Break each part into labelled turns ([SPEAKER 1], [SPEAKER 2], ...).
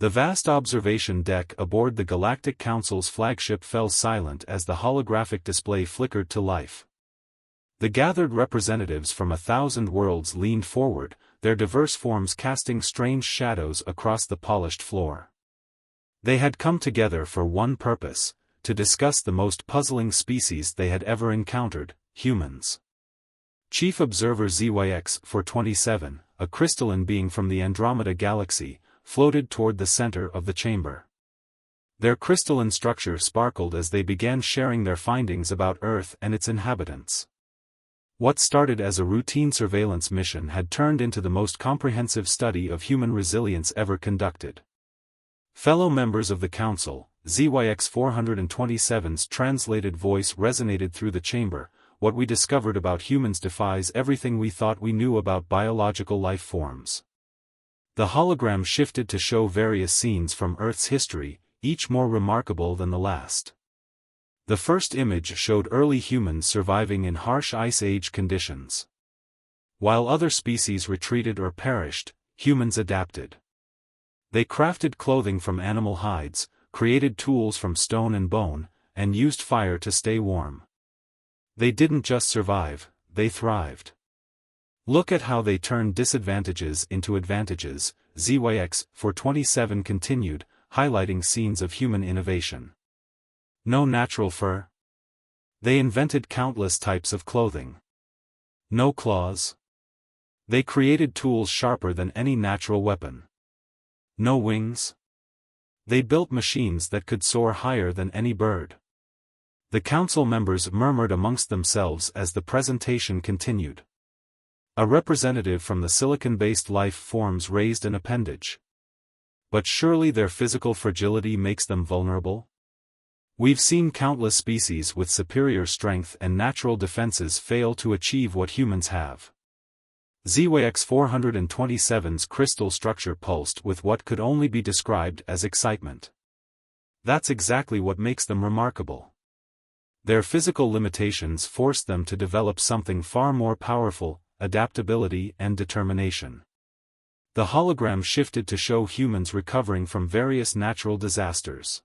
[SPEAKER 1] The vast observation deck aboard the Galactic Council's flagship fell silent as the holographic display flickered to life. The gathered representatives from 1,000 worlds leaned forward, their diverse forms casting strange shadows across the polished floor. They had come together for one purpose: to discuss the most puzzling species they had ever encountered, humans. Chief Observer ZYX-427, a crystalline being from the Andromeda Galaxy, floated toward the center of the chamber. Their crystalline structure sparkled as they began sharing their findings about Earth and its inhabitants. What started as a routine surveillance mission had turned into the most comprehensive study of human resilience ever conducted. Fellow members of the Council, ZYX-427's translated voice resonated through the chamber. What we discovered about humans defies everything we thought we knew about biological life forms. The hologram shifted to show various scenes from Earth's history, each more remarkable than the last. The first image showed early humans surviving in harsh Ice Age conditions. While other species retreated or perished, humans adapted. They crafted clothing from animal hides, created tools from stone and bone, and used fire to stay warm. They didn't just survive, they thrived. Look at how they turned disadvantages into advantages, ZYX-427 continued, highlighting scenes of human innovation. No natural fur. They invented countless types of clothing. No claws. They created tools sharper than any natural weapon. No wings. They built machines that could soar higher than any bird. The council members murmured amongst themselves as the presentation continued. A representative from the silicon-based life forms raised an appendage. But surely their physical fragility makes them vulnerable? We've seen countless species with superior strength and natural defenses fail to achieve what humans have. ZYX-427's crystal structure pulsed with what could only be described as excitement. That's exactly what makes them remarkable. Their physical limitations forced them to develop something far more powerful: adaptability and determination. The hologram shifted to show humans recovering from various natural disasters.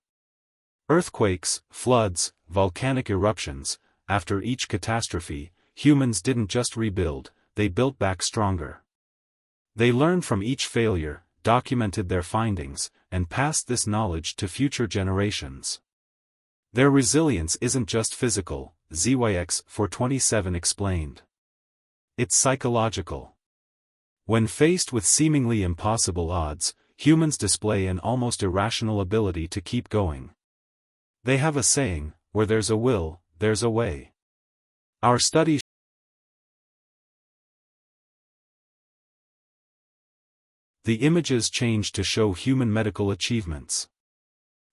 [SPEAKER 1] Earthquakes, floods, volcanic eruptions. After each catastrophe, humans didn't just rebuild, they built back stronger. They learned from each failure, documented their findings, and passed this knowledge to future generations. Their resilience isn't just physical, ZYX-427 explained. It's psychological. When faced with seemingly impossible odds, humans display an almost irrational ability to keep going. They have a saying, "Where there's a will, there's a way." Our study. The images changed to show human medical achievements.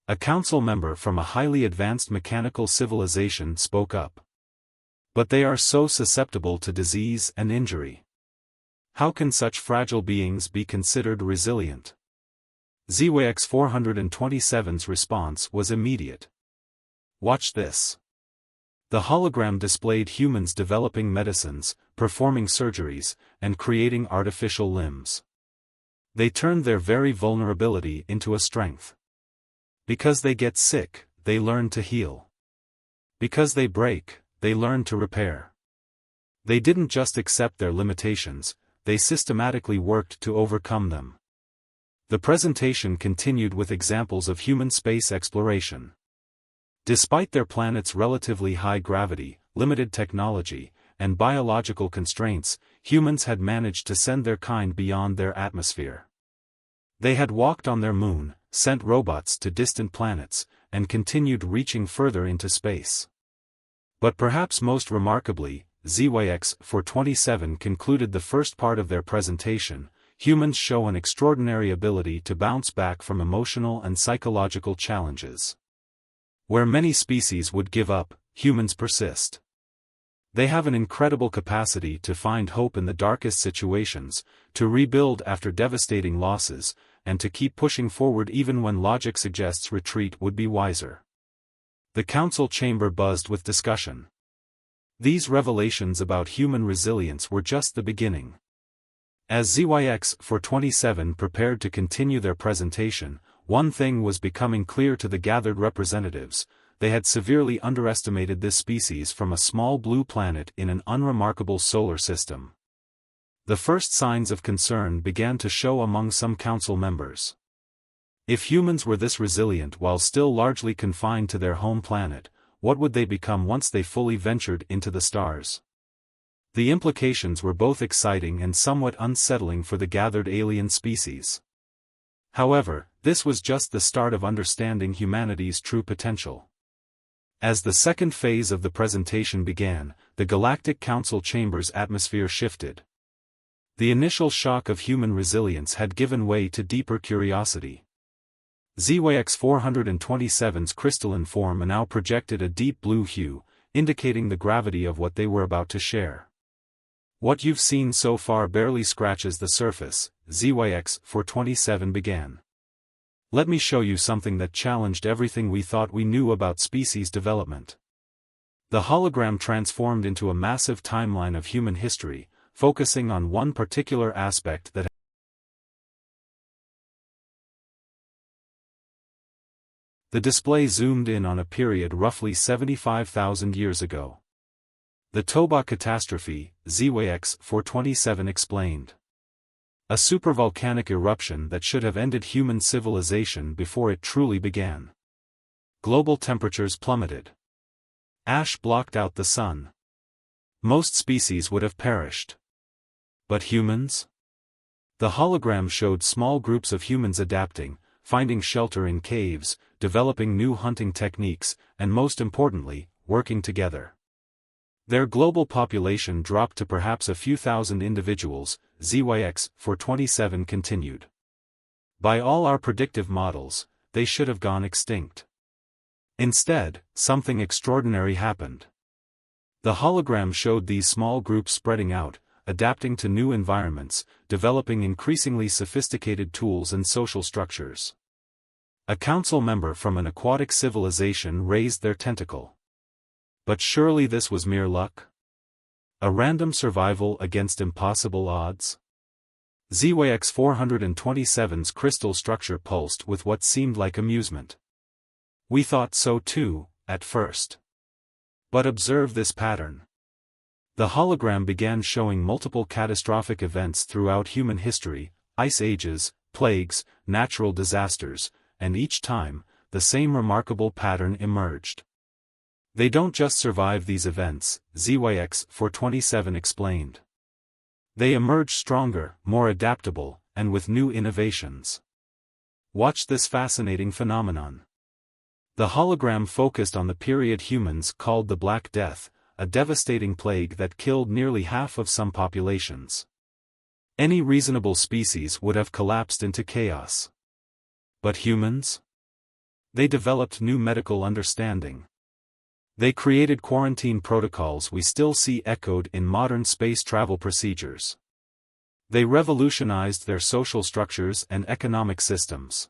[SPEAKER 1] A council member from a highly advanced mechanical civilization spoke up. But they are so susceptible to disease and injury. How can such fragile beings be considered resilient? ZYX-427's response was immediate. Watch this. The hologram displayed humans developing medicines, performing surgeries, and creating artificial limbs. They turned their very vulnerability into a strength. Because they get sick, they learn to heal. Because they break, they learn to repair. They didn't just accept their limitations, they systematically worked to overcome them. The presentation continued with examples of human space exploration. Despite their planet's relatively high gravity, limited technology, and biological constraints, humans had managed to send their kind beyond their atmosphere. They had walked on their moon, sent robots to distant planets, and continued reaching further into space. But perhaps most remarkably, ZYX-427 concluded the first part of their presentation. Humans show an extraordinary ability to bounce back from emotional and psychological challenges. Where many species would give up, humans persist. They have an incredible capacity to find hope in the darkest situations, to rebuild after devastating losses, and to keep pushing forward even when logic suggests retreat would be wiser. The council chamber buzzed with discussion. These revelations about human resilience were just the beginning. As ZYX-427 prepared to continue their presentation, one thing was becoming clear to the gathered representatives: they had severely underestimated this species from a small blue planet in an unremarkable solar system. The first signs of concern began to show among some council members. If humans were this resilient while still largely confined to their home planet, what would they become once they fully ventured into the stars? The implications were both exciting and somewhat unsettling for the gathered alien species. However, this was just the start of understanding humanity's true potential. As the second phase of the presentation began, the Galactic Council chamber's atmosphere shifted. The initial shock of human resilience had given way to deeper curiosity. HFY-427's crystalline form now projected a deep blue hue, indicating the gravity of what they were about to share. "What you've seen so far barely scratches the surface," HFY-427 began. "Let me show you something that challenged everything we thought we knew about species development." The hologram transformed into a massive timeline of human history, focusing on one particular aspect that the display zoomed in on a period roughly 75,000 years ago. "The Toba catastrophe," HFY-427 explained. "A supervolcanic eruption that should have ended human civilization before it truly began. Global temperatures plummeted. Ash blocked out the sun. Most species would have perished. But humans?" The hologram showed small groups of humans adapting, finding shelter in caves, developing new hunting techniques, and most importantly, working together. Their global population dropped to perhaps a few thousand individuals, HFY-427 continued. "By all our predictive models, they should have gone extinct. Instead, something extraordinary happened." The hologram showed these small groups spreading out, adapting to new environments, developing increasingly sophisticated tools and social structures. A council member from an aquatic civilization raised their tentacle. "But surely this was mere luck? A random survival against impossible odds?" HFY-427's crystal structure pulsed with what seemed like amusement. "We thought so too, at first. But observe this pattern." The hologram began showing multiple catastrophic events throughout human history: ice ages, plagues, natural disasters, and each time, the same remarkable pattern emerged. "They don't just survive these events," HFY-427 explained. "They emerge stronger, more adaptable, and with new innovations. Watch this fascinating phenomenon." The hologram focused on the period humans called the Black Death, a devastating plague that killed nearly half of some populations. Any reasonable species would have collapsed into chaos. But humans? They developed new medical understanding. They created quarantine protocols we still see echoed in modern space travel procedures. They revolutionized their social structures and economic systems.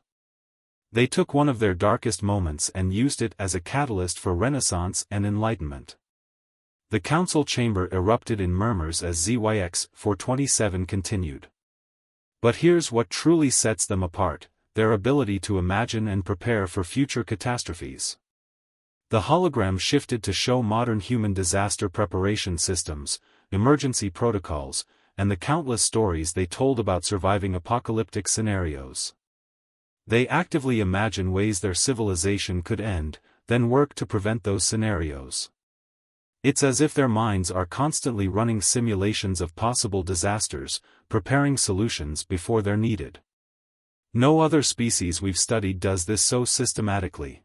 [SPEAKER 1] They took one of their darkest moments and used it as a catalyst for renaissance and enlightenment. The council chamber erupted in murmurs as HFY-427 continued. "But here's what truly sets them apart: their ability to imagine and prepare for future catastrophes." The hologram shifted to show modern human disaster preparation systems, emergency protocols, and the countless stories they told about surviving apocalyptic scenarios. They actively imagine ways their civilization could end, then work to prevent those scenarios. It's as if their minds are constantly running simulations of possible disasters, preparing solutions before they're needed. No other species we've studied does this so systematically.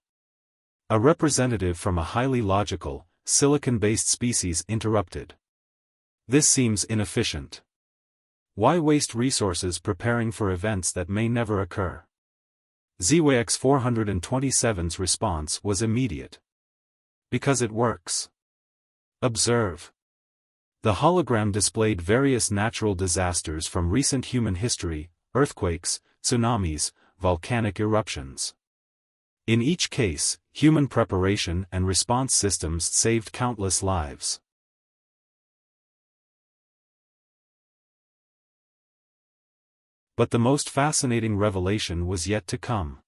[SPEAKER 1] A representative from a highly logical, silicon-based species interrupted. "This seems inefficient. Why waste resources preparing for events that may never occur?" HFY-427's response was immediate. "Because it works. Observe." The hologram displayed various natural disasters from recent human history: earthquakes, tsunamis, volcanic eruptions. In each case, human preparation and response systems saved countless lives. But the most fascinating revelation was yet to come.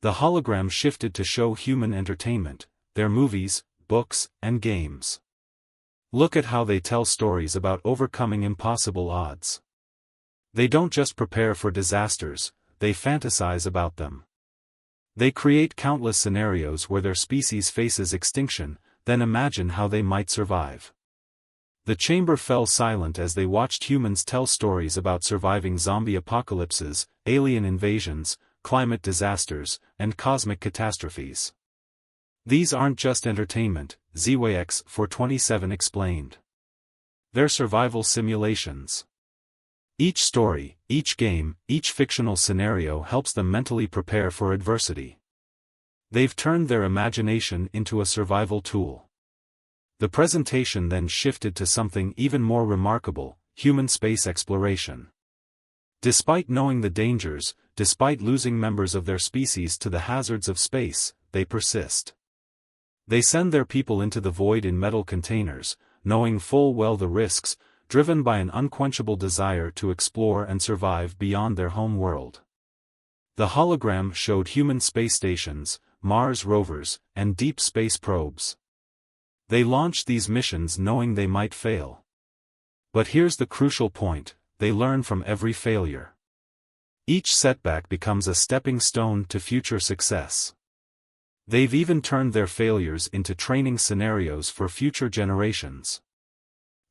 [SPEAKER 1] The hologram shifted to show human entertainment, their movies, books, and games. Look at how they tell stories about overcoming impossible odds. They don't just prepare for disasters, they fantasize about them. They create countless scenarios where their species faces extinction, then imagine how they might survive. The chamber fell silent as they watched humans tell stories about surviving zombie apocalypses, alien invasions, climate disasters, and cosmic catastrophes. These aren't just entertainment, HFY explained. They're survival simulations. Each story, each game, each fictional scenario helps them mentally prepare for adversity. They've turned their imagination into a survival tool. The presentation then shifted to something even more remarkable: human space exploration. Despite knowing the dangers, despite losing members of their species to the hazards of space, they persist. They send their people into the void in metal containers, knowing full well the risks, driven by an unquenchable desire to explore and survive beyond their home world. The hologram showed human space stations, Mars rovers, and deep space probes. They launched these missions knowing they might fail. But here's the crucial point: they learn from every failure. Each setback becomes a stepping stone to future success. They've even turned their failures into training scenarios for future generations.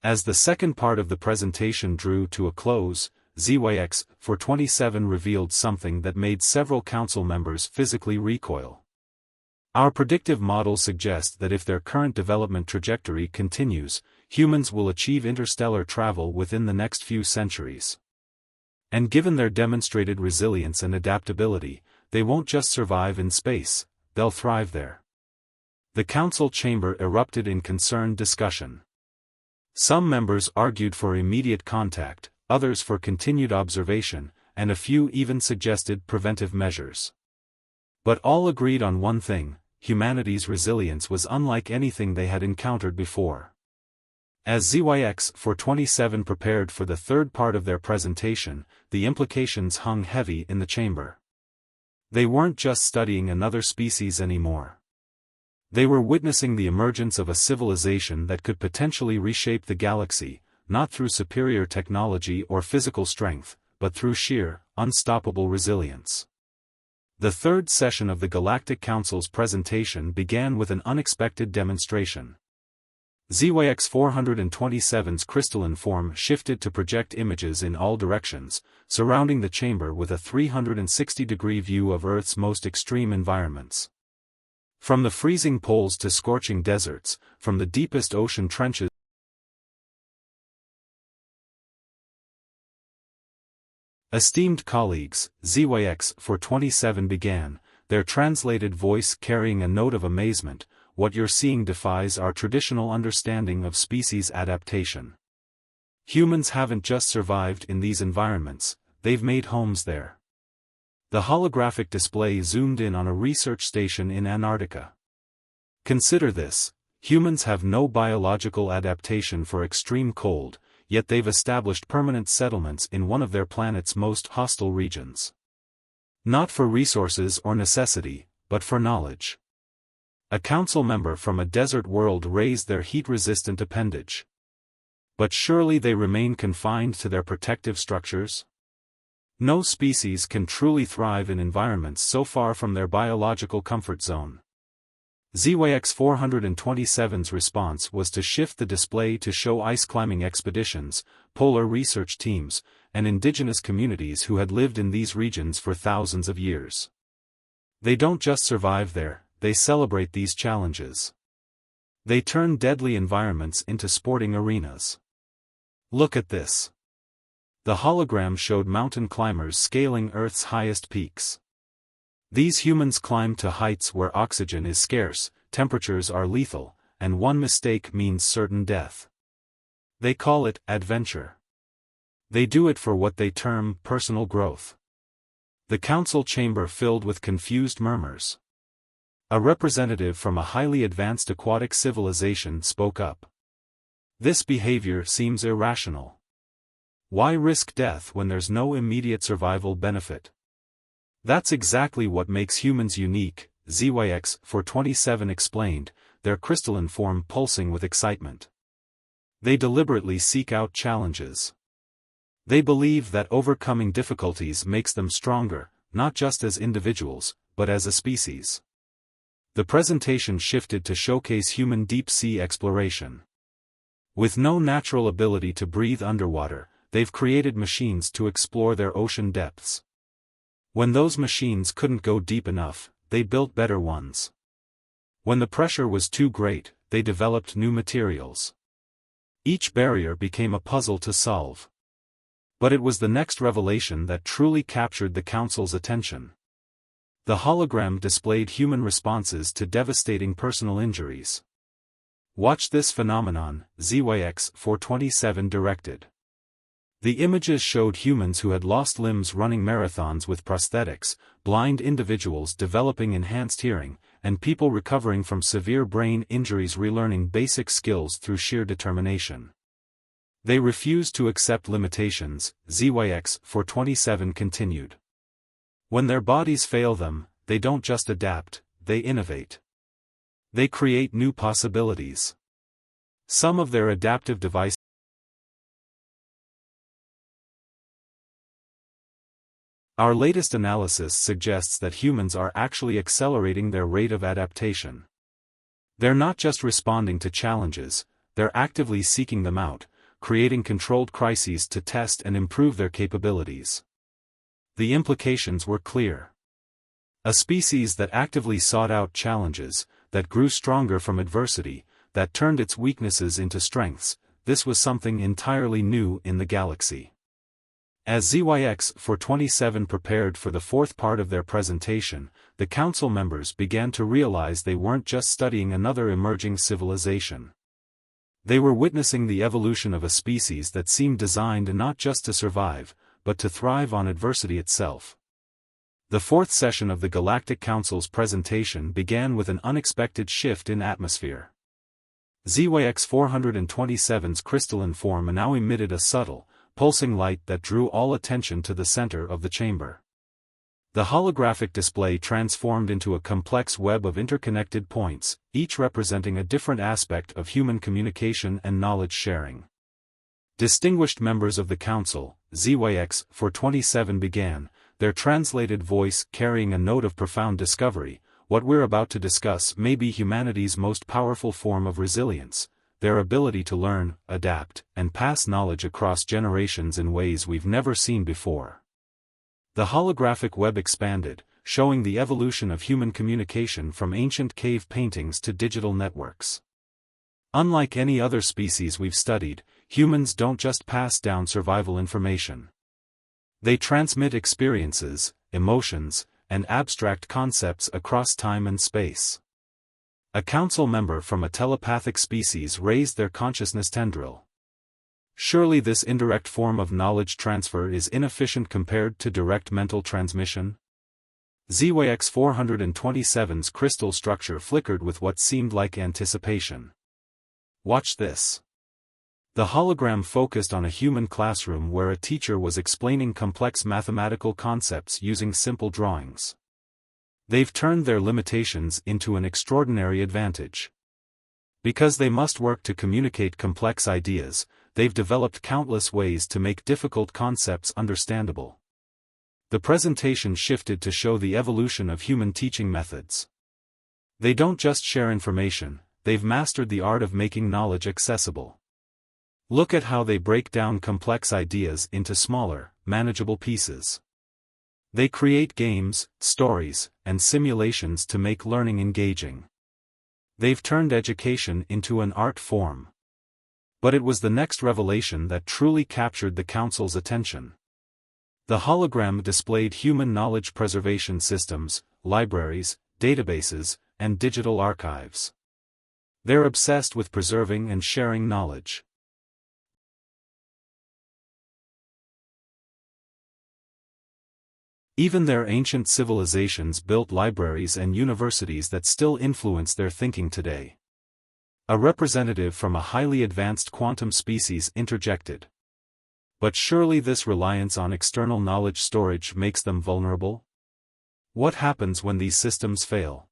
[SPEAKER 1] As the second part of the presentation drew to a close, HFY revealed something that made several council members physically recoil. Our predictive models suggest that if their current development trajectory continues, humans will achieve interstellar travel within the next few centuries. And given their demonstrated resilience and adaptability, they won't just survive in space, they'll thrive there. The council chamber erupted in concerned discussion. Some members argued for immediate contact, others for continued observation, and a few even suggested preventive measures. But all agreed on one thing: humanity's resilience was unlike anything they had encountered before. As HFY prepared for the third part of their presentation, the implications hung heavy in the chamber. They weren't just studying another species anymore. They were witnessing the emergence of a civilization that could potentially reshape the galaxy, not through superior technology or physical strength, but through sheer, unstoppable resilience. The third session of the Galactic Council's presentation began with an unexpected demonstration. HFY-427's crystalline form shifted to project images in all directions, surrounding the chamber with a 360-degree view of Earth's most extreme environments. From the freezing poles to scorching deserts, from the deepest ocean trenches. Esteemed colleagues, HFY-427 began, their translated voice carrying a note of amazement. What you're seeing defies our traditional understanding of species adaptation. Humans haven't just survived in these environments, they've made homes there. The holographic display zoomed in on a research station in Antarctica. Consider this: humans have no biological adaptation for extreme cold, yet they've established permanent settlements in one of their planet's most hostile regions. Not for resources or necessity, but for knowledge. A council member from a desert world raised their heat-resistant appendage. But surely they remain confined to their protective structures? No species can truly thrive in environments so far from their biological comfort zone. HFY-427's response was to shift the display to show ice-climbing expeditions, polar research teams, and indigenous communities who had lived in these regions for thousands of years. They don't just survive there, they celebrate these challenges. They turn deadly environments into sporting arenas. Look at this. The hologram showed mountain climbers scaling Earth's highest peaks. These humans climb to heights where oxygen is scarce, temperatures are lethal, and one mistake means certain death. They call it adventure. They do it for what they term personal growth. The council chamber filled with confused murmurs. A representative from a highly advanced aquatic civilization spoke up. This behavior seems irrational. Why risk death when there's no immediate survival benefit? That's exactly what makes humans unique, ZYX427 explained, their crystalline form pulsing with excitement. They deliberately seek out challenges. They believe that overcoming difficulties makes them stronger, not just as individuals, but as a species. The presentation shifted to showcase human deep-sea exploration. With no natural ability to breathe underwater, they've created machines to explore their ocean depths. When those machines couldn't go deep enough, they built better ones. When the pressure was too great, they developed new materials. Each barrier became a puzzle to solve. But it was the next revelation that truly captured the Council's attention. The hologram displayed human responses to devastating personal injuries. Watch this phenomenon, ZYX427 directed. The images showed humans who had lost limbs running marathons with prosthetics, blind individuals developing enhanced hearing, and people recovering from severe brain injuries relearning basic skills through sheer determination. They refused to accept limitations, ZYX427 continued. When their bodies fail them, they don't just adapt, they innovate. They create new possibilities. Some of their adaptive devices. Our latest analysis suggests that humans are actually accelerating their rate of adaptation. They're not just responding to challenges, they're actively seeking them out, creating controlled crises to test and improve their capabilities. The implications were clear. A species that actively sought out challenges, that grew stronger from adversity, that turned its weaknesses into strengths, this was something entirely new in the galaxy. As ZYX427 prepared for the fourth part of their presentation, the Council members began to realize they weren't just studying another emerging civilization. They were witnessing the evolution of a species that seemed designed not just to survive, but to thrive on adversity itself. The fourth session of the Galactic Council's presentation began with an unexpected shift in atmosphere. ZYX427's crystalline form now emitted a subtle, pulsing light that drew all attention to the center of the chamber. The holographic display transformed into a complex web of interconnected points, each representing a different aspect of human communication and knowledge sharing. Distinguished members of the Council, ZYX427 began, their translated voice carrying a note of profound discovery. What we're about to discuss may be humanity's most powerful form of resilience, their ability to learn, adapt, and pass knowledge across generations in ways we've never seen before. The holographic web expanded, showing the evolution of human communication from ancient cave paintings to digital networks. Unlike any other species we've studied, humans don't just pass down survival information. They transmit experiences, emotions, and abstract concepts across time and space. A council member from a telepathic species raised their consciousness tendril. Surely this indirect form of knowledge transfer is inefficient compared to direct mental transmission? ZYX427's crystal structure flickered with what seemed like anticipation. Watch this. The hologram focused on a human classroom where a teacher was explaining complex mathematical concepts using simple drawings. They've turned their limitations into an extraordinary advantage. Because they must work to communicate complex ideas, they've developed countless ways to make difficult concepts understandable. The presentation shifted to show the evolution of human teaching methods. They don't just share information, they've mastered the art of making knowledge accessible. Look at how they break down complex ideas into smaller, manageable pieces. They create games, stories, and simulations to make learning engaging. They've turned education into an art form. But it was the next revelation that truly captured the Council's attention. The hologram displayed human knowledge preservation systems, libraries, databases, and digital archives. They're obsessed with preserving and sharing knowledge. Even their ancient civilizations built libraries and universities that still influence their thinking today. A representative from a highly advanced quantum species interjected. But surely this reliance on external knowledge storage makes them vulnerable? What happens when these systems fail?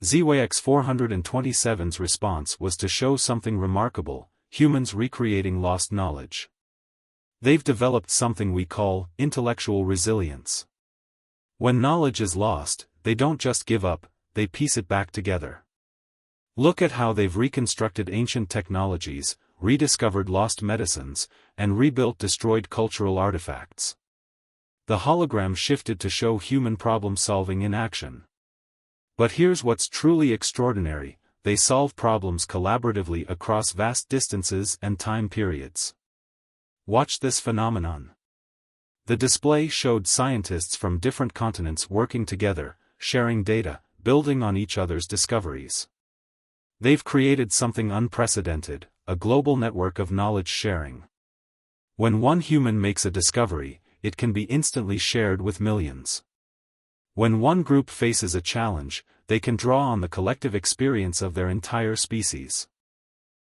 [SPEAKER 1] ZYX 427's response was to show something remarkable: humans recreating lost knowledge. They've developed something we call intellectual resilience. When knowledge is lost, they don't just give up, they piece it back together. Look at how they've reconstructed ancient technologies, rediscovered lost medicines, and rebuilt destroyed cultural artifacts. The hologram shifted to show human problem-solving in action. But here's what's truly extraordinary: they solve problems collaboratively across vast distances and time periods. Watch this phenomenon. The display showed scientists from different continents working together, sharing data, building on each other's discoveries. They've created something unprecedented: a global network of knowledge sharing. When one human makes a discovery, it can be instantly shared with millions. When one group faces a challenge, they can draw on the collective experience of their entire species.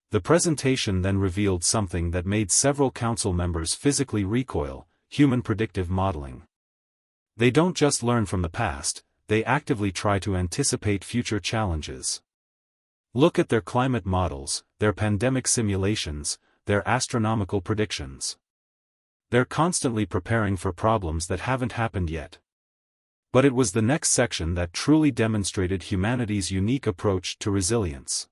[SPEAKER 1] The presentation then revealed something that made several council members physically recoil: human predictive modeling. They don't just learn from the past, they actively try to anticipate future challenges. Look at their climate models, their pandemic simulations, their astronomical predictions. They're constantly preparing for problems that haven't happened yet. But it was the next section that truly demonstrated humanity's unique approach to resilience.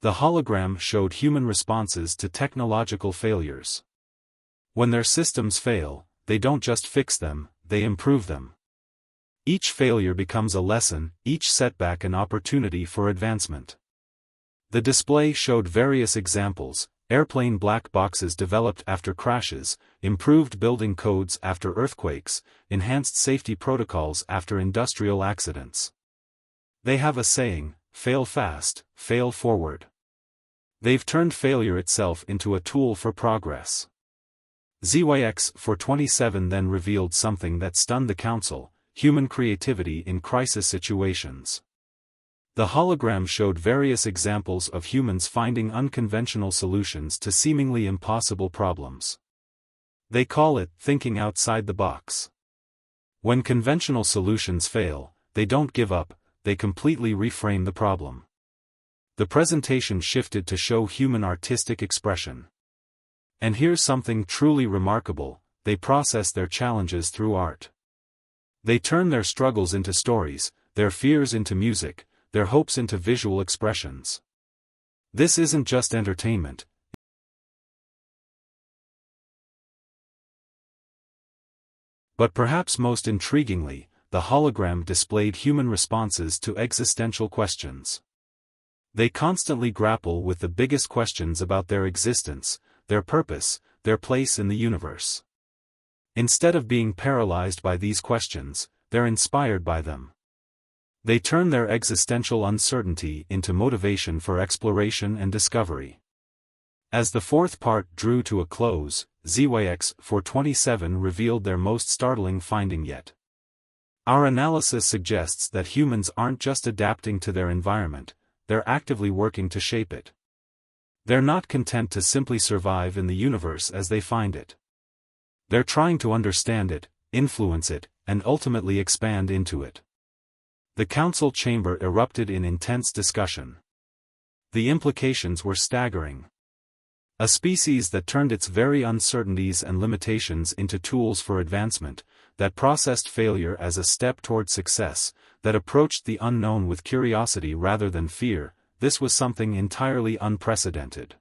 [SPEAKER 1] The hologram showed human responses to technological failures. When their systems fail, they don't just fix them, they improve them. Each failure becomes a lesson, each setback an opportunity for advancement. The display showed various examples: airplane black boxes developed after crashes, improved building codes after earthquakes, enhanced safety protocols after industrial accidents. They have a saying: fail fast, fail forward. They've turned failure itself into a tool for progress. ZYX 427 then revealed something that stunned the council: human creativity in crisis situations. The hologram showed various examples of humans finding unconventional solutions to seemingly impossible problems. They call it thinking outside the box. When conventional solutions fail, they don't give up, they completely reframe the problem. The presentation shifted to show human artistic expression. And here's something truly remarkable: they process their challenges through art. They turn their struggles into stories, their fears into music, their hopes into visual expressions. This isn't just entertainment. But perhaps most intriguingly, the hologram displayed human responses to existential questions. They constantly grapple with the biggest questions about their existence, their purpose, their place in the universe. Instead of being paralyzed by these questions, they're inspired by them. They turn their existential uncertainty into motivation for exploration and discovery. As the fourth part drew to a close, ZYX 427 revealed their most startling finding yet. Our analysis suggests that humans aren't just adapting to their environment, they're actively working to shape it. They're not content to simply survive in the universe as they find it. They're trying to understand it, influence it, and ultimately expand into it. The council chamber erupted in intense discussion. The implications were staggering. A species that turned its very uncertainties and limitations into tools for advancement, that processed failure as a step toward success, that approached the unknown with curiosity rather than fear, this was something entirely unprecedented.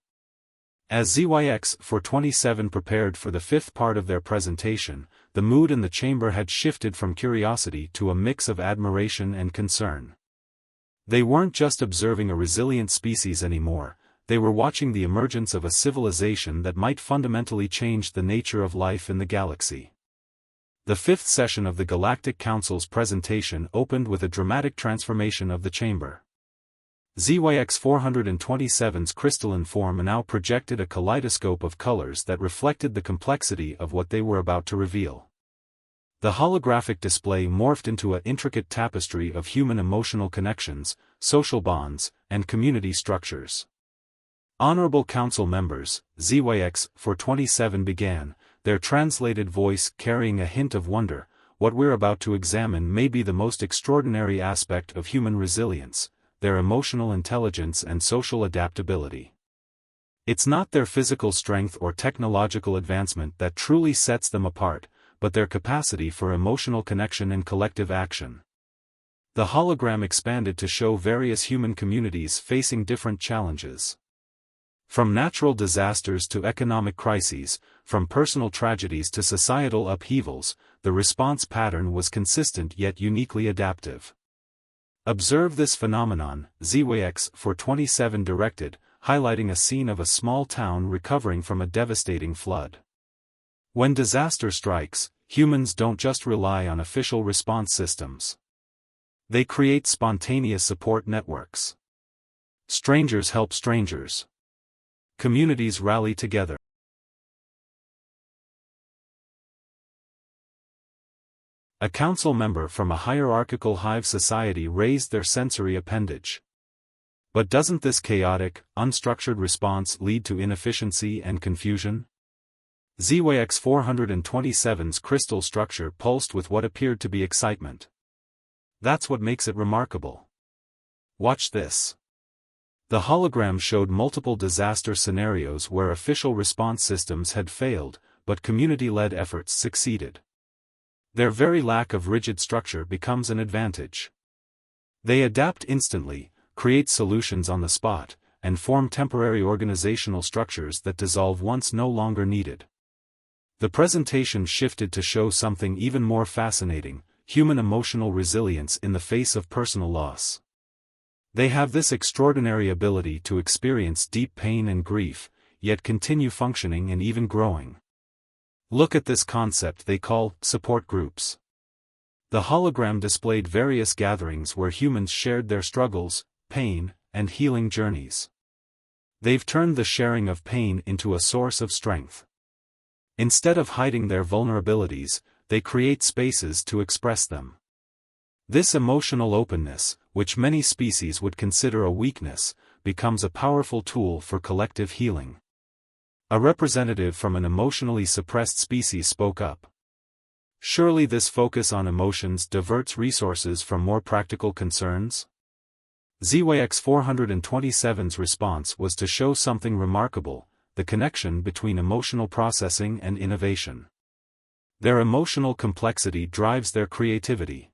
[SPEAKER 1] As ZYX 427 prepared for the fifth part of their presentation, the mood in the chamber had shifted from curiosity to a mix of admiration and concern. They weren't just observing a resilient species anymore, they were watching the emergence of a civilization that might fundamentally change the nature of life in the galaxy. The fifth session of the Galactic Council's presentation opened with a dramatic transformation of the chamber. ZYX 427's crystalline form now projected a kaleidoscope of colors that reflected the complexity of what they were about to reveal. The holographic display morphed into an intricate tapestry of human emotional connections, social bonds, and community structures. Honorable Council members, ZYX 427 began, their translated voice carrying a hint of wonder. what we're about to examine may be the most extraordinary aspect of human resilience: their emotional intelligence and social adaptability. It's not their physical strength or technological advancement that truly sets them apart, but their capacity for emotional connection and collective action. The hologram expanded to show various human communities facing different challenges. From natural disasters to economic crises, from personal tragedies to societal upheavals, the response pattern was consistent yet uniquely adaptive. Observe this phenomenon, HFY directed, highlighting a scene of a small town recovering from a devastating flood. When disaster strikes, humans don't just rely on official response systems. They create spontaneous support networks. Strangers help strangers. Communities rally together. A council member from a hierarchical hive society raised their sensory appendage. But doesn't this chaotic, unstructured response lead to inefficiency and confusion? HFY-427's crystal structure pulsed with what appeared to be excitement. That's what makes it remarkable. Watch this. The hologram showed multiple disaster scenarios where official response systems had failed, but community-led efforts succeeded. Their very lack of rigid structure becomes an advantage. They adapt instantly, create solutions on the spot, and form temporary organizational structures that dissolve once no longer needed. The presentation shifted to show something even more fascinating: human emotional resilience in the face of personal loss. They have this extraordinary ability to experience deep pain and grief, yet continue functioning and even growing. Look at this concept they call support groups. The hologram displayed various gatherings where humans shared their struggles, pain, and healing journeys. They've turned the sharing of pain into a source of strength. Instead of hiding their vulnerabilities, they create spaces to express them. This emotional openness, which many species would consider a weakness, becomes a powerful tool for collective healing. A representative from an emotionally suppressed species spoke up. Surely this focus on emotions diverts resources from more practical concerns? HFY-427's response was to show something remarkable: the connection between emotional processing and innovation. Their emotional complexity drives their creativity.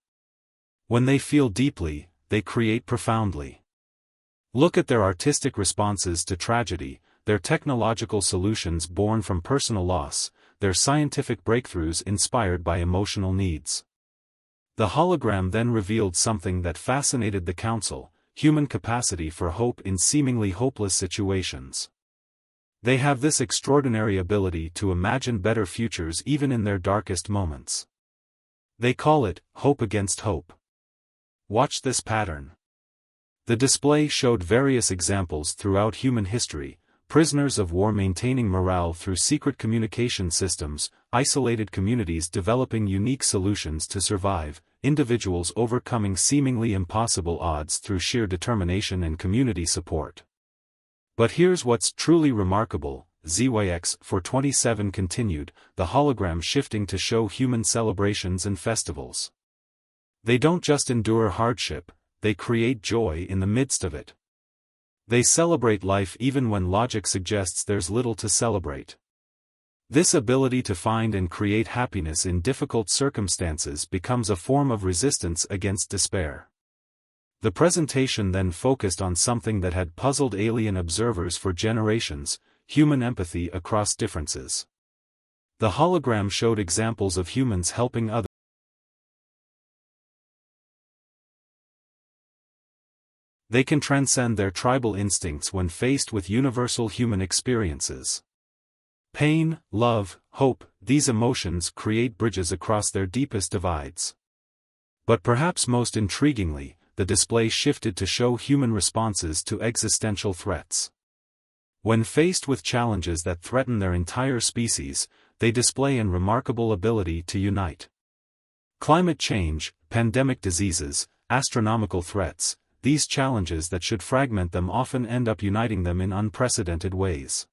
[SPEAKER 1] When they feel deeply, they create profoundly. Look at their artistic responses to tragedy, their technological solutions born from personal loss, their scientific breakthroughs inspired by emotional needs. The hologram then revealed something that fascinated the council: human capacity for hope in seemingly hopeless situations. They have this extraordinary ability to imagine better futures even in their darkest moments. They call it hope against hope. Watch this pattern. The display showed various examples throughout human history: prisoners of war maintaining morale through secret communication systems, isolated communities developing unique solutions to survive, individuals overcoming seemingly impossible odds through sheer determination and community support. But here's what's truly remarkable, HFY-427 continued, the hologram shifting to show human celebrations and festivals. They don't just endure hardship, they create joy in the midst of it. They celebrate life even when logic suggests there's little to celebrate. This ability to find and create happiness in difficult circumstances becomes a form of resistance against despair. The presentation then focused on something that had puzzled alien observers for generations: human empathy across differences. The hologram showed examples of humans helping others. They can transcend their tribal instincts when faced with universal human experiences. Pain, love, hope, these emotions create bridges across their deepest divides. But perhaps most intriguingly, the display shifted to show human responses to existential threats. When faced with challenges that threaten their entire species, they display an remarkable ability to unite. Climate change, pandemic diseases, astronomical threats, these challenges that should fragment them often end up uniting them in unprecedented ways.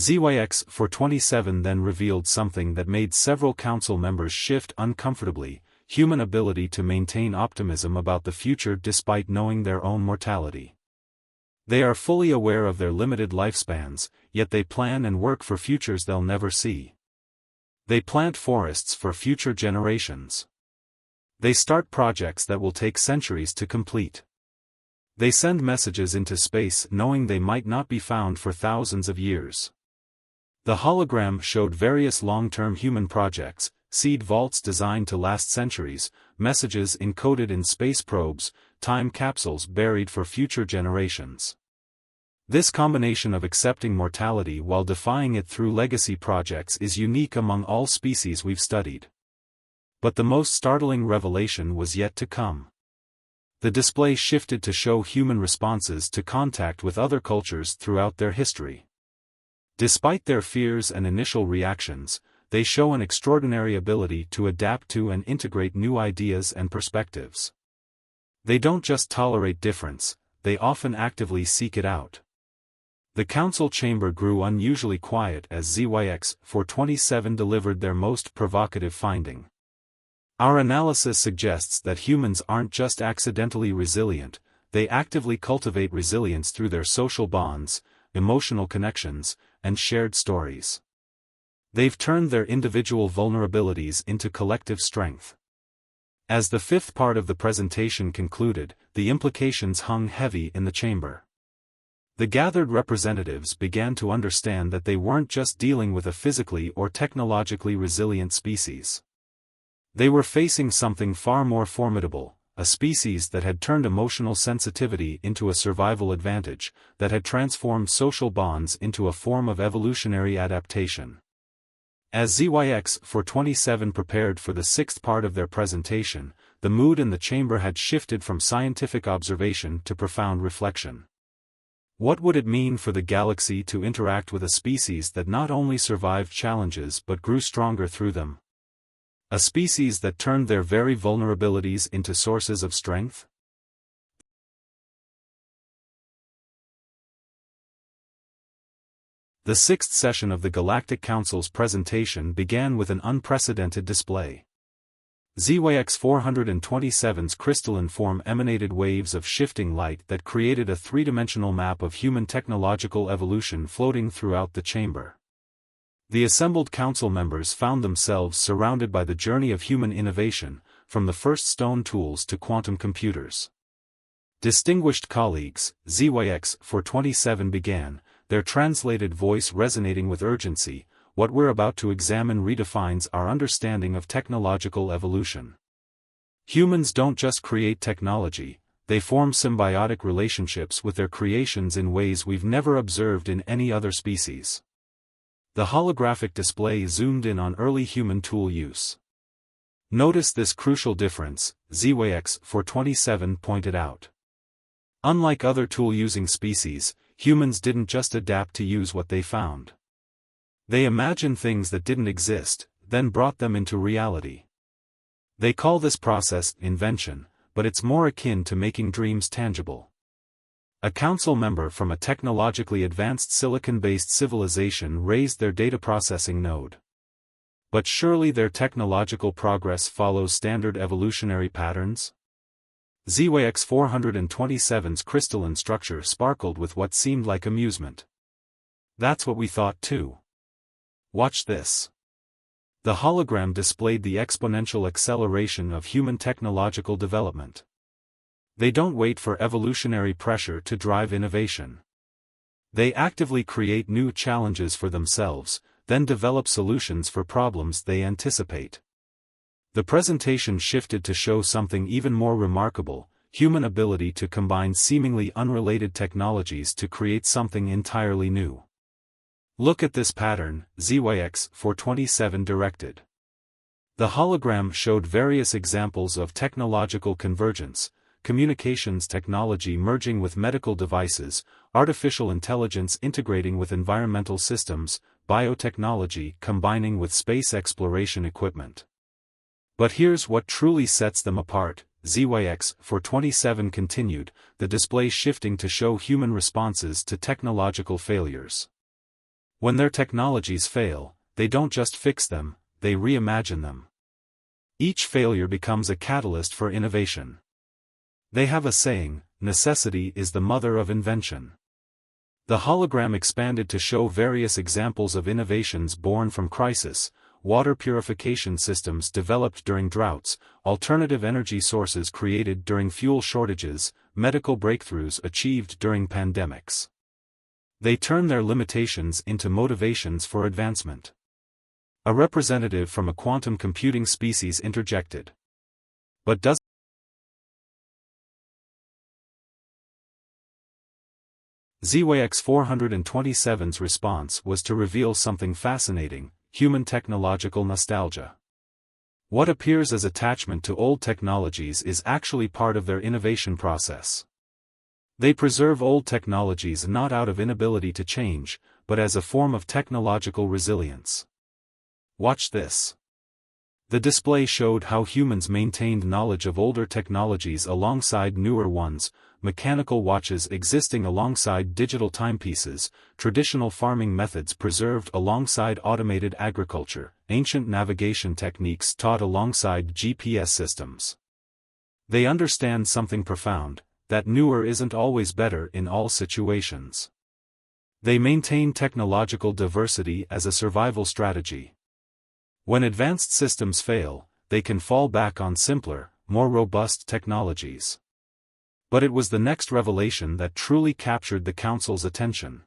[SPEAKER 1] ZYX-427 then revealed something that made several council members shift uncomfortably: human ability to maintain optimism about the future despite knowing their own mortality. They are fully aware of their limited lifespans, yet they plan and work for futures they'll never see. They plant forests for future generations. They start projects that will take centuries to complete. They send messages into space knowing they might not be found for thousands of years. The hologram showed various long-term human projects: seed vaults designed to last centuries, messages encoded in space probes, time capsules buried for future generations. This combination of accepting mortality while defying it through legacy projects is unique among all species we've studied. But the most startling revelation was yet to come. The display shifted to show human responses to contact with other cultures throughout their history. Despite their fears and initial reactions, they show an extraordinary ability to adapt to and integrate new ideas and perspectives. They don't just tolerate difference, they often actively seek it out. The council chamber grew unusually quiet as ZYX-427 delivered their most provocative finding. Our analysis suggests that humans aren't just accidentally resilient, they actively cultivate resilience through their social bonds, emotional connections, and shared stories. They've turned their individual vulnerabilities into collective strength. As the fifth part of the presentation concluded, the implications hung heavy in the chamber. The gathered representatives began to understand that they weren't just dealing with a physically or technologically resilient species. They were facing something far more formidable, a species that had turned emotional sensitivity into a survival advantage, that had transformed social bonds into a form of evolutionary adaptation. As ZYX-427 prepared for the sixth part of their presentation, the mood in the chamber had shifted from scientific observation to profound reflection. What would it mean for the galaxy to interact with a species that not only survived challenges but grew stronger through them? A species that turned their very vulnerabilities into sources of strength? The sixth session of the Galactic Council's presentation began with an unprecedented display. ZYX-427's crystalline form emanated waves of shifting light that created a three-dimensional map of human technological evolution floating throughout the chamber. The assembled council members found themselves surrounded by the journey of human innovation, from the first stone tools to quantum computers. Distinguished colleagues, ZYX-427 began, their translated voice resonating with urgency. What we're about to examine redefines our understanding of technological evolution. Humans don't just create technology, they form symbiotic relationships with their creations in ways we've never observed in any other species. The holographic display zoomed in on early human tool use. Notice this crucial difference, ZYX-427 pointed out. Unlike other tool-using species, humans didn't just adapt to use what they found. They imagined things that didn't exist, then brought them into reality. They call this process invention, but it's more akin to making dreams tangible. A council member from a technologically advanced silicon-based civilization raised their data processing node. But surely their technological progress follows standard evolutionary patterns? ZYX-427's crystalline structure sparkled with what seemed like amusement. That's what we thought too. Watch this. The hologram displayed the exponential acceleration of human technological development. They don't wait for evolutionary pressure to drive innovation. They actively create new challenges for themselves, then develop solutions for problems they anticipate. The presentation shifted to show something even more remarkable: human ability to combine seemingly unrelated technologies to create something entirely new. Look at this pattern, ZYX-427 directed. The hologram showed various examples of technological convergence: communications technology merging with medical devices, artificial intelligence integrating with environmental systems, biotechnology combining with space exploration equipment. But here's what truly sets them apart, ZYX-427 continued, the display shifting to show human responses to technological failures. When their technologies fail, they don't just fix them, they reimagine them. Each failure becomes a catalyst for innovation. They have a saying, necessity is the mother of invention. The hologram expanded to show various examples of innovations born from crisis: water purification systems developed during droughts, alternative energy sources created during fuel shortages, medical breakthroughs achieved during pandemics. They turn their limitations into motivations for advancement. A representative from a quantum computing species interjected. But does ZYX 427's response was to reveal something fascinating: human technological nostalgia. What appears as attachment to old technologies is actually part of their innovation process. They preserve old technologies not out of inability to change, but as a form of technological resilience. Watch this. The display showed how humans maintained knowledge of older technologies alongside newer ones: mechanical watches existing alongside digital timepieces, traditional farming methods preserved alongside automated agriculture, ancient navigation techniques taught alongside GPS systems. They understand something profound: that newer isn't always better in all situations. They maintain technological diversity as a survival strategy. When advanced systems fail, they can fall back on simpler, more robust technologies. But it was the next revelation that truly captured the Council's attention.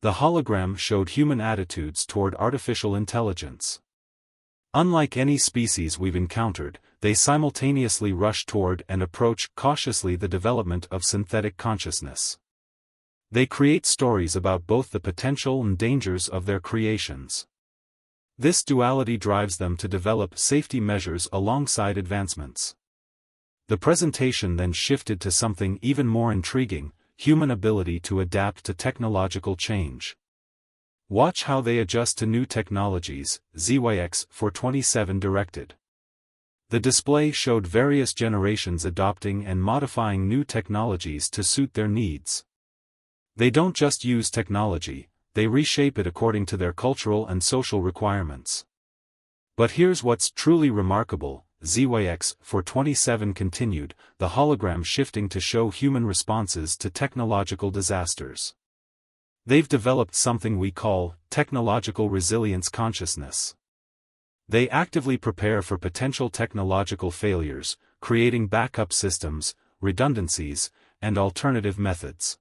[SPEAKER 1] The hologram showed human attitudes toward artificial intelligence. Unlike any species we've encountered, they simultaneously rush toward and approach cautiously the development of synthetic consciousness. They create stories about both the potential and dangers of their creations. This duality drives them to develop safety measures alongside advancements. The presentation then shifted to something even more intriguing: human ability to adapt to technological change. Watch how they adjust to new technologies, ZYX 427 directed. The display showed various generations adopting and modifying new technologies to suit their needs. They don't just use technology, they reshape it according to their cultural and social requirements. But here's what's truly remarkable: ZYX 427 continued, the hologram shifting to show human responses to technological disasters. They've developed something we call technological resilience consciousness. They actively prepare for potential technological failures, creating backup systems, redundancies, and alternative methods.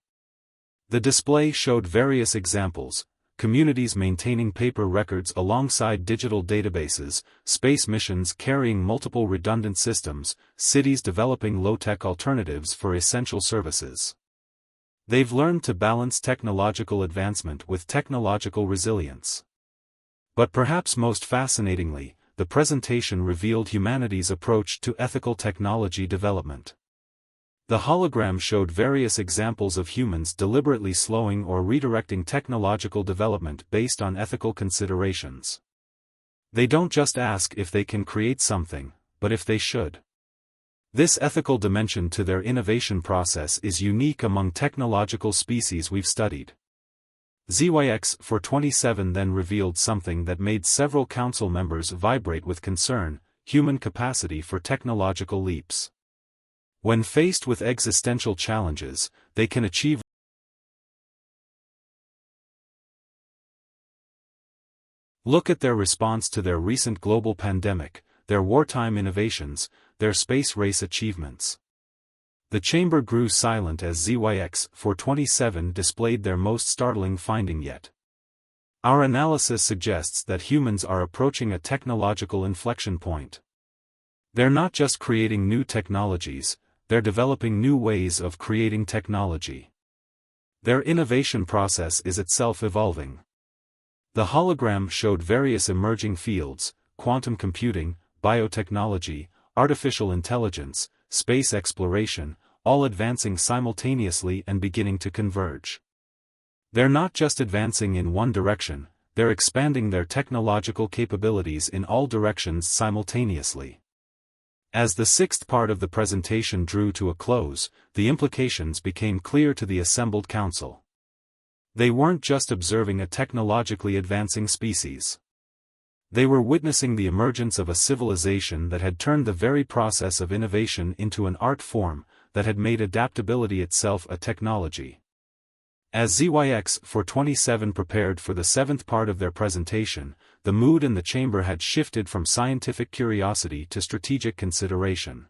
[SPEAKER 1] The display showed various examples: communities maintaining paper records alongside digital databases, space missions carrying multiple redundant systems, cities developing low-tech alternatives for essential services. They've learned to balance technological advancement with technological resilience. But perhaps most fascinatingly, the presentation revealed humanity's approach to ethical technology development. The hologram showed various examples of humans deliberately slowing or redirecting technological development based on ethical considerations. They don't just ask if they can create something, but if they should. This ethical dimension to their innovation process is unique among technological species we've studied. ZYX 427 then revealed something that made several council members vibrate with concern: human capacity for technological leaps. When faced with existential challenges, they can achieve. Look at their response to their recent global pandemic, their wartime innovations, their space race achievements. The chamber grew silent as ZYX 427 displayed their most startling finding yet. Our analysis suggests that humans are approaching a technological inflection point. They're not just creating new technologies, they're developing new ways of creating technology. Their innovation process is itself evolving. The hologram showed various emerging fields: quantum computing, biotechnology, artificial intelligence, space exploration, all advancing simultaneously and beginning to converge. They're not just advancing in one direction, they're expanding their technological capabilities in all directions simultaneously. As the sixth part of the presentation drew to a close, the implications became clear to the assembled council. They weren't just observing a technologically advancing species. They were witnessing the emergence of a civilization that had turned the very process of innovation into an art form, that had made adaptability itself a technology. As ZYX-427 prepared for the seventh part of their presentation, the mood in the chamber had shifted from scientific curiosity to strategic consideration.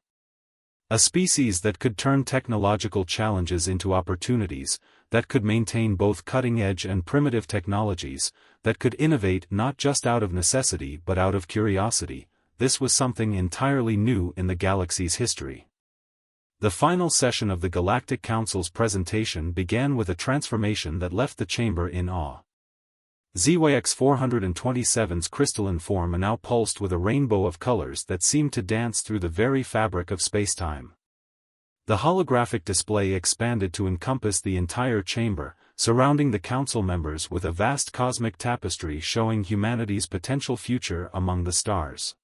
[SPEAKER 1] A species that could turn technological challenges into opportunities, that could maintain both cutting-edge and primitive technologies, that could innovate not just out of necessity but out of curiosity, this was something entirely new in the galaxy's history. The final session of the Galactic Council's presentation began with a transformation that left the chamber in awe. ZYX-427's crystalline form now pulsed with a rainbow of colors that seemed to dance through the very fabric of spacetime. The holographic display expanded to encompass the entire chamber, surrounding the council members with a vast cosmic tapestry showing humanity's potential future among the stars.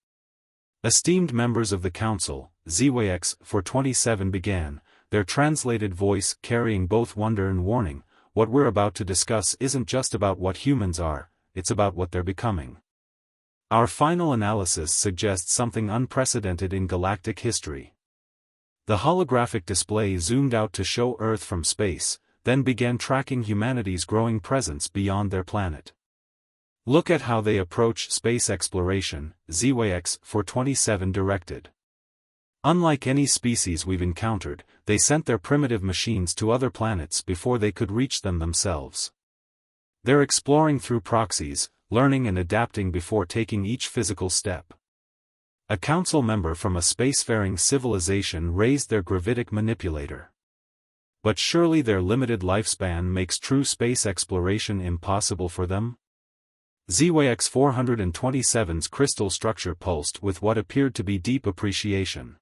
[SPEAKER 1] Esteemed members of the council, ZYX-427 began, their translated voice carrying both wonder and warning. What we're about to discuss isn't just about what humans are, it's about what they're becoming. Our final analysis suggests something unprecedented in galactic history. The holographic display zoomed out to show Earth from space, then began tracking humanity's growing presence beyond their planet. Look at how they approach space exploration, ZYX-427 directed. Unlike any species we've encountered, they sent their primitive machines to other planets before they could reach them themselves. They're exploring through proxies, learning and adapting before taking each physical step. A council member from a spacefaring civilization raised their gravitic manipulator. But surely their limited lifespan makes true space exploration impossible for them? ZYX-427's crystal structure pulsed with what appeared to be deep appreciation.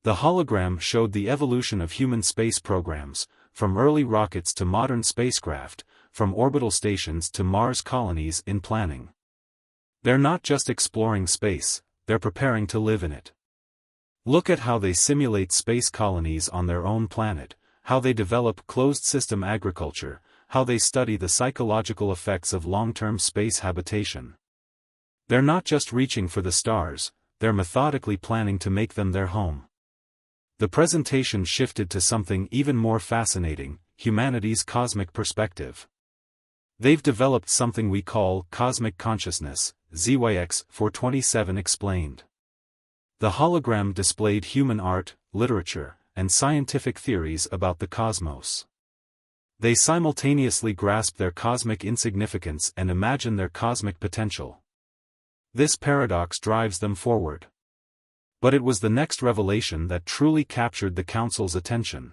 [SPEAKER 1] The hologram showed the evolution of human space programs, from early rockets to modern spacecraft, from orbital stations to Mars colonies in planning. They're not just exploring space, they're preparing to live in it. Look at how they simulate space colonies on their own planet, how they develop closed-system agriculture, how they study the psychological effects of long-term space habitation. They're not just reaching for the stars, they're methodically planning to make them their home. The presentation shifted to something even more fascinating, humanity's cosmic perspective. They've developed something we call cosmic consciousness, ZYX-427 explained. The hologram displayed human art, literature, and scientific theories about the cosmos. They simultaneously grasp their cosmic insignificance and imagine their cosmic potential. This paradox drives them forward. But it was the next revelation that truly captured the Council's attention.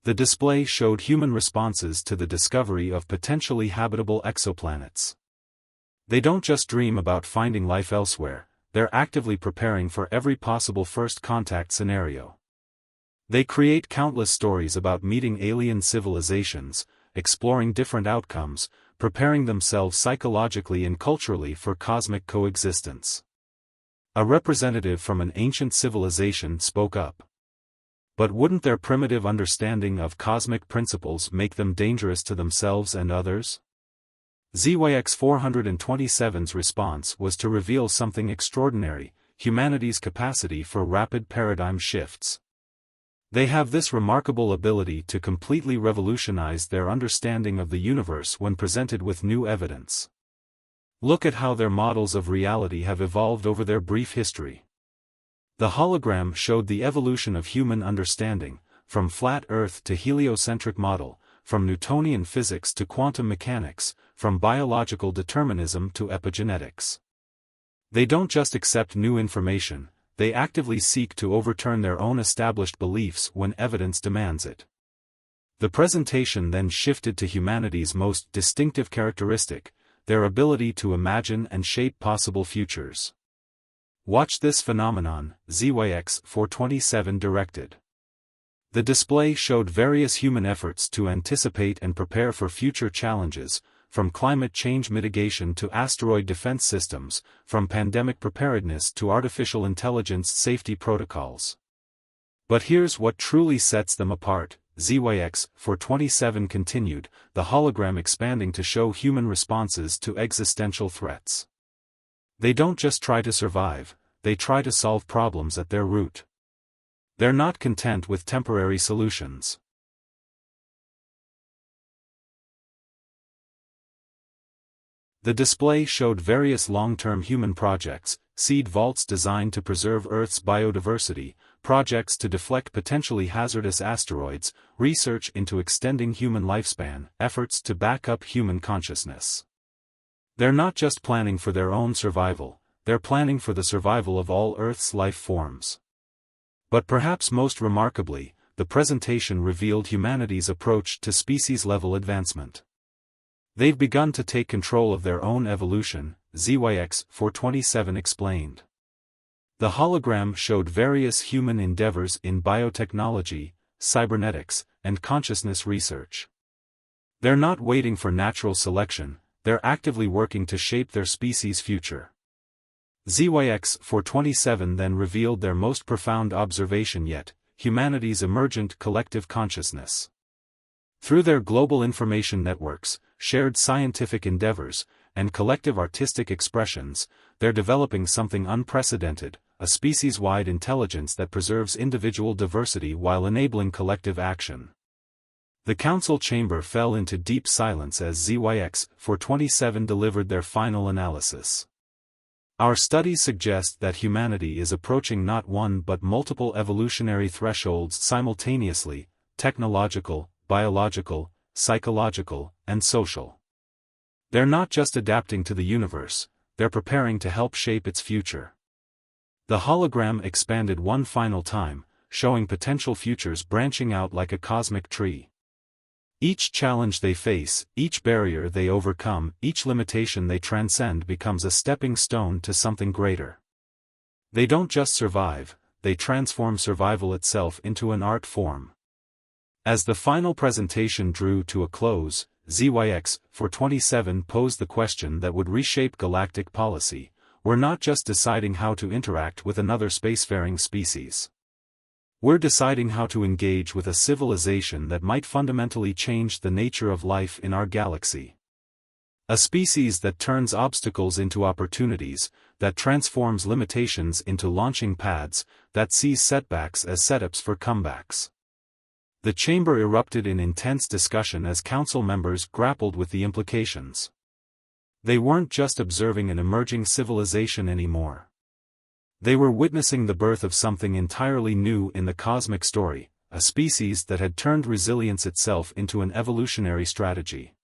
[SPEAKER 1] The display showed human responses to the discovery of potentially habitable exoplanets. They don't just dream about finding life elsewhere, they're actively preparing for every possible first contact scenario. They create countless stories about meeting alien civilizations, exploring different outcomes, preparing themselves psychologically and culturally for cosmic coexistence. A representative from an ancient civilization spoke up. But wouldn't their primitive understanding of cosmic principles make them dangerous to themselves and others? ZYX-427's response was to reveal something extraordinary, humanity's capacity for rapid paradigm shifts. They have this remarkable ability to completely revolutionize their understanding of the universe when presented with new evidence. Look at how their models of reality have evolved over their brief history. The hologram showed the evolution of human understanding, from flat Earth to heliocentric model, from Newtonian physics to quantum mechanics, from biological determinism to epigenetics. They don't just accept new information, they actively seek to overturn their own established beliefs when evidence demands it. The presentation then shifted to humanity's most distinctive characteristic, their ability to imagine and shape possible futures. Watch this phenomenon, ZYX-427 directed. The display showed various human efforts to anticipate and prepare for future challenges, from climate change mitigation to asteroid defense systems, from pandemic preparedness to artificial intelligence safety protocols. But here's what truly sets them apart. ZYX-427 continued, the hologram expanding to show human responses to existential threats. They don't just try to survive, they try to solve problems at their root. They're not content with temporary solutions. The display showed various long-term human projects, seed vaults designed to preserve Earth's biodiversity, projects to deflect potentially hazardous asteroids, research into extending human lifespan, efforts to back up human consciousness. They're not just planning for their own survival, they're planning for the survival of all Earth's life forms. But perhaps most remarkably, the presentation revealed humanity's approach to species-level advancement. They've begun to take control of their own evolution, ZYX-427 explained. The hologram showed various human endeavors in biotechnology, cybernetics, and consciousness research. They're not waiting for natural selection, they're actively working to shape their species' future. ZYX-427 then revealed their most profound observation yet, humanity's emergent collective consciousness. Through their global information networks, shared scientific endeavors, and collective artistic expressions, they're developing something unprecedented, a species-wide intelligence that preserves individual diversity while enabling collective action. The council chamber fell into deep silence as ZYX-427 delivered their final analysis. Our studies suggest that humanity is approaching not one but multiple evolutionary thresholds simultaneously: technological, biological, psychological, and social. They're not just adapting to the universe, they're preparing to help shape its future. The hologram expanded one final time, showing potential futures branching out like a cosmic tree. Each challenge they face, each barrier they overcome, each limitation they transcend becomes a stepping stone to something greater. They don't just survive, they transform survival itself into an art form. As the final presentation drew to a close, ZYX-427 posed the question that would reshape galactic policy: we're not just deciding how to interact with another spacefaring species. We're deciding how to engage with a civilization that might fundamentally change the nature of life in our galaxy. A species that turns obstacles into opportunities, that transforms limitations into launching pads, that sees setbacks as setups for comebacks. The chamber erupted in intense discussion as council members grappled with the implications. They weren't just observing an emerging civilization anymore. They were witnessing the birth of something entirely new in the cosmic story, a species that had turned resilience itself into an evolutionary strategy.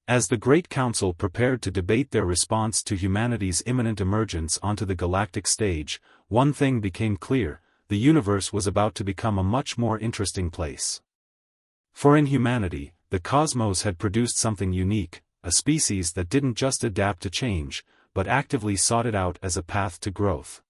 [SPEAKER 1] As the Great Council prepared to debate their response to humanity's imminent emergence onto the galactic stage, one thing became clear: the universe was about to become a much more interesting place. For in humanity, the cosmos had produced something unique, a species that didn't just adapt to change, but actively sought it out as a path to growth.